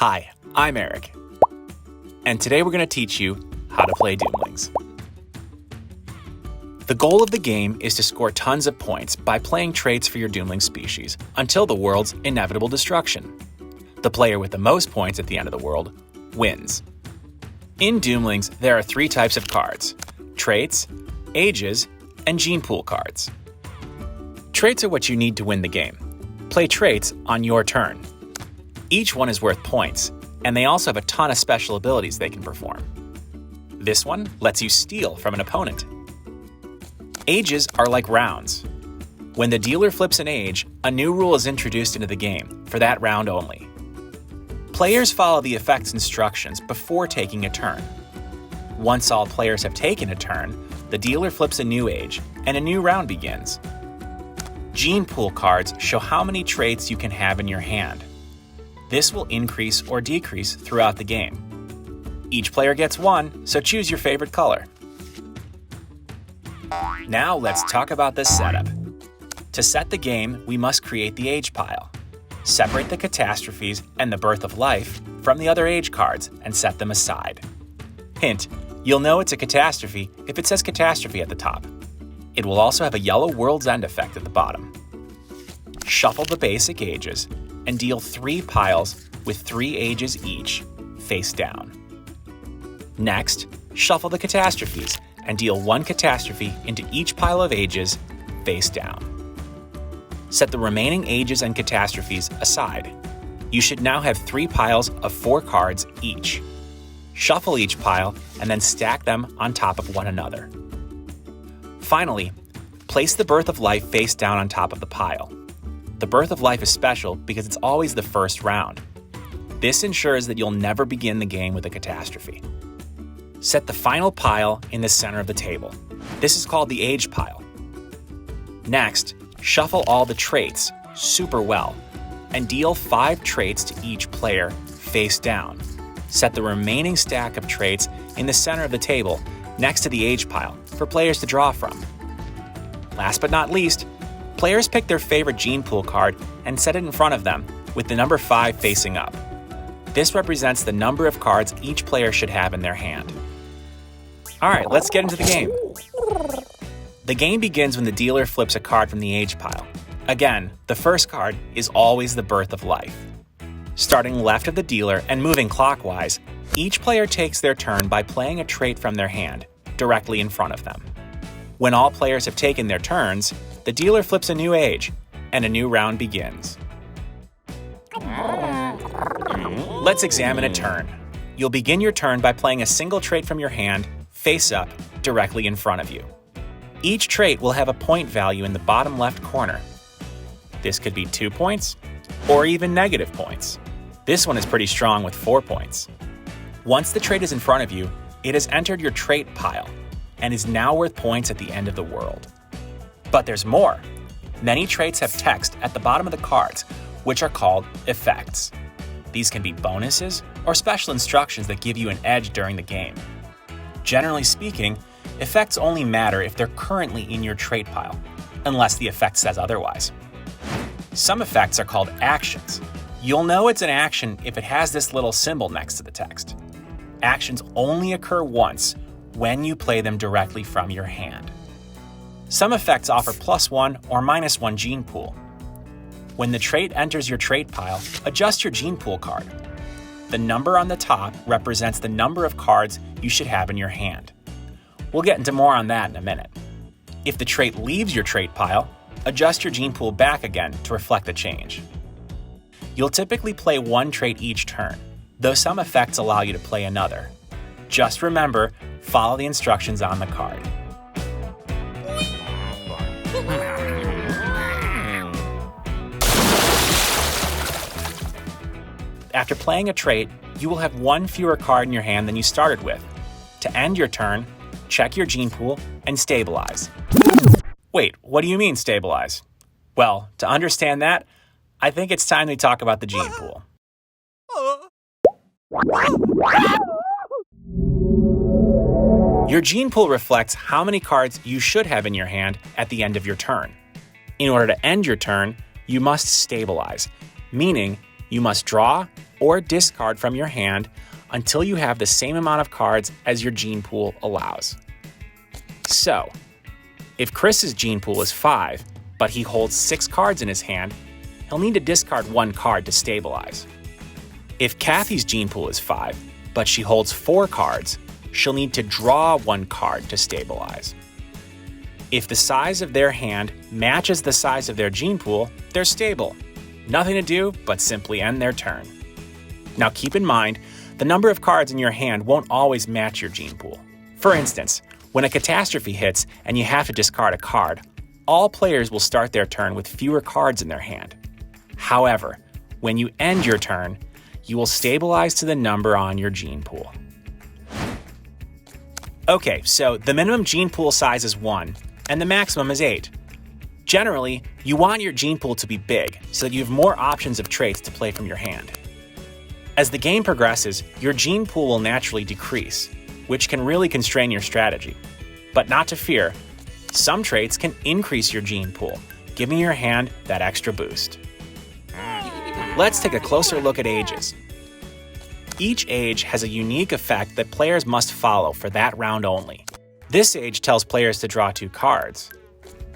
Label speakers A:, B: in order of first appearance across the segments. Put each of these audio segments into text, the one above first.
A: Hi, I'm Eric, and today we're going to teach you how to play Doomlings. The goal of the game is to score tons of points by playing traits for your Doomling species until the world's inevitable destruction. The player with the most points at the end of the world wins. In Doomlings, there are 3 types of cards: traits, ages, and gene pool cards. Traits are what you need to win the game. Play traits on your turn. Each one is worth points, and they also have a ton of special abilities they can perform. This one lets you steal from an opponent. Ages are like rounds. When the dealer flips an age, a new rule is introduced into the game, for that round only. Players follow the effect's instructions before taking a turn. Once all players have taken a turn, the dealer flips a new age, and a new round begins. Gene pool cards show how many traits you can have in your hand. This will increase or decrease throughout the game. Each player gets one, so choose your favorite color. Now let's talk about the setup. To set the game, we must create the age pile. Separate the catastrophes and the birth of life from the other age cards and set them aside. Hint, you'll know it's a catastrophe if it says catastrophe at the top. It will also have a yellow World's End effect at the bottom. Shuffle the basic ages and deal 3 piles with 3 ages each, face down. Next, shuffle the catastrophes and deal 1 catastrophe into each pile of ages, face down. Set the remaining ages and catastrophes aside. You should now have 3 piles of 4 cards each. Shuffle each pile and then stack them on top of one another. Finally, place the Birth of Life face down on top of the pile. The Birth of Life is special because it's always the first round. This ensures that you'll never begin the game with a catastrophe. Set the final pile in the center of the table. This is called the age pile. Next, shuffle all the traits super well and deal 5 traits to each player face down. Set the remaining stack of traits in the center of the table next to the age pile for players to draw from. Last but not least, players pick their favorite gene pool card and set it in front of them with the number 5 facing up. This represents the number of cards each player should have in their hand. Alright, let's get into the game. The game begins when the dealer flips a card from the age pile. Again, the first card is always the Birth of Life. Starting left of the dealer and moving clockwise, each player takes their turn by playing a trait from their hand, directly in front of them. When all players have taken their turns, the dealer flips a new age, and a new round begins. Let's examine a turn. You'll begin your turn by playing a single trait from your hand, face up, directly in front of you. Each trait will have a point value in the bottom left corner. This could be 2 points, or even negative points. This one is pretty strong with 4 points. Once the trait is in front of you, it has entered your trait pile, and is now worth points at the end of the world. But there's more. Many traits have text at the bottom of the cards, which are called effects. These can be bonuses or special instructions that give you an edge during the game. Generally speaking, effects only matter if they're currently in your trait pile, unless the effect says otherwise. Some effects are called actions. You'll know it's an action if it has this little symbol next to the text. Actions only occur once when you play them directly from your hand. Some effects offer +1 or -1 gene pool. When the trait enters your trait pile, adjust your gene pool card. The number on the top represents the number of cards you should have in your hand. We'll get into more on that in a minute. If the trait leaves your trait pile, adjust your gene pool back again to reflect the change. You'll typically play 1 trait each turn, though some effects allow you to play another. Just remember, follow the instructions on the card. After playing a trait, you will have 1 fewer card in your hand than you started with. To end your turn, check your gene pool and stabilize. Wait, what do you mean stabilize? Well, to understand that, I think it's time we talk about the gene pool. Your gene pool reflects how many cards you should have in your hand at the end of your turn. In order to end your turn, you must stabilize, meaning you must draw or discard from your hand until you have the same amount of cards as your gene pool allows. So, if Chris's gene pool is 5, but he holds 6 cards in his hand, he'll need to discard 1 card to stabilize. If Kathy's gene pool is 5, but she holds 4 cards, she'll need to draw 1 card to stabilize. If the size of their hand matches the size of their gene pool, they're stable. Nothing to do but simply end their turn. Now keep in mind, the number of cards in your hand won't always match your gene pool. For instance, when a catastrophe hits and you have to discard a card, all players will start their turn with fewer cards in their hand. However, when you end your turn, you will stabilize to the number on your gene pool. Okay, so the minimum gene pool size is 1, and the maximum is 8. Generally, you want your gene pool to be big so that you have more options of traits to play from your hand. As the game progresses, your gene pool will naturally decrease, which can really constrain your strategy. But not to fear, some traits can increase your gene pool, giving your hand that extra boost. Let's take a closer look at ages. Each age has a unique effect that players must follow for that round only. This age tells players to draw 2 cards,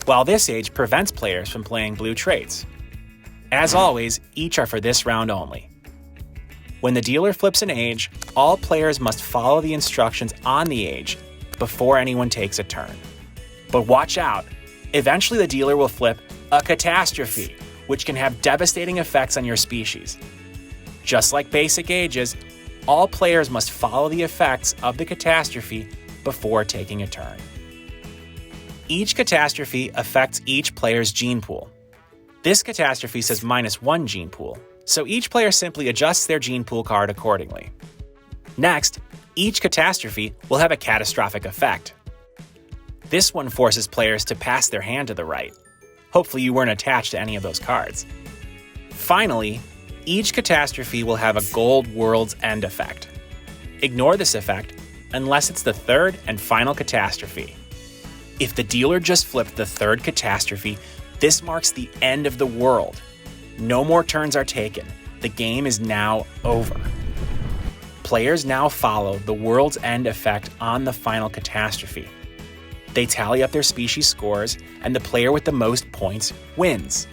A: while this age prevents players from playing blue traits. As always, each are for this round only. When the dealer flips an age, all players must follow the instructions on the age before anyone takes a turn. But watch out! Eventually the dealer will flip a catastrophe, which can have devastating effects on your species. Just like basic ages, all players must follow the effects of the catastrophe before taking a turn. Each catastrophe affects each player's gene pool. This catastrophe says -1 gene pool, so each player simply adjusts their gene pool card accordingly. Next, each catastrophe will have a catastrophic effect. This one forces players to pass their hand to the right. Hopefully you weren't attached to any of those cards. Finally, each catastrophe will have a gold world's end effect. Ignore this effect unless it's the third and final catastrophe. If the dealer just flipped the third catastrophe, this marks the end of the world. No more turns are taken. The game is now over. Players now follow the world's end effect on the final catastrophe. They tally up their species scores, and the player with the most points wins.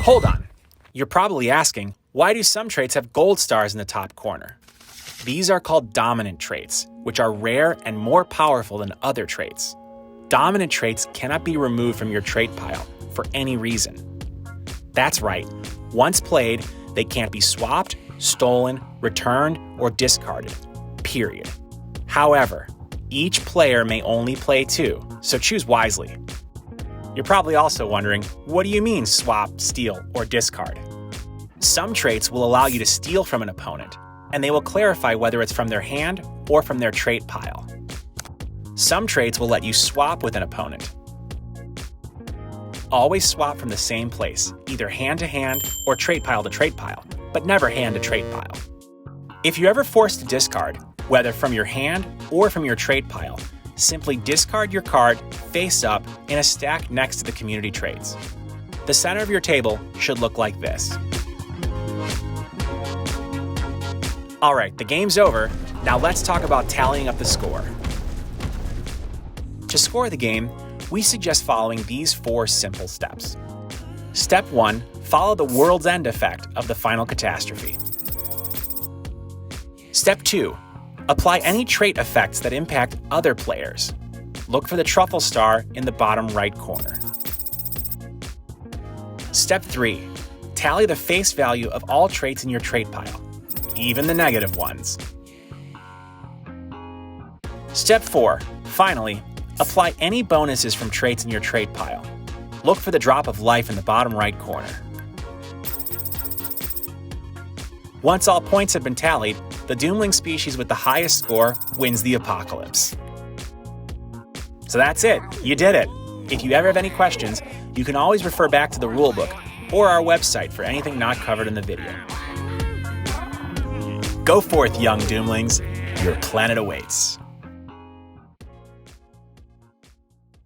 A: Hold on. You're probably asking, why do some traits have gold stars in the top corner? These are called dominant traits, which are rare and more powerful than other traits. Dominant traits cannot be removed from your trait pile for any reason. That's right. Once played, they can't be swapped, stolen, returned, or discarded. Period. However, each player may only play 2, so choose wisely. You're probably also wondering, what do you mean swap, steal, or discard? Some traits will allow you to steal from an opponent, and they will clarify whether it's from their hand or from their trait pile. Some traits will let you swap with an opponent. Always swap from the same place, either hand to hand or trait pile to trait pile, but never hand to trait pile. If you're ever forced to discard, whether from your hand or from your trait pile, simply discard your card face up in a stack next to the community traits. The center of your table should look like this. Alright, the game's over. Now let's talk about tallying up the score. To score the game, we suggest following these 4 simple steps. Step 1, follow the world's end effect of the final catastrophe. Step 2, apply any trait effects that impact other players. Look for the truffle star in the bottom right corner. Step 3, tally the face value of all traits in your trait pile, even the negative ones. Step 4, finally, apply any bonuses from traits in your trait pile. Look for the drop of life in the bottom right corner. Once all points have been tallied, the Doomling species with the highest score wins the apocalypse. So that's it, you did it. If you ever have any questions, you can always refer back to the rulebook or our website for anything not covered in the video. Go forth, young Doomlings, your planet awaits.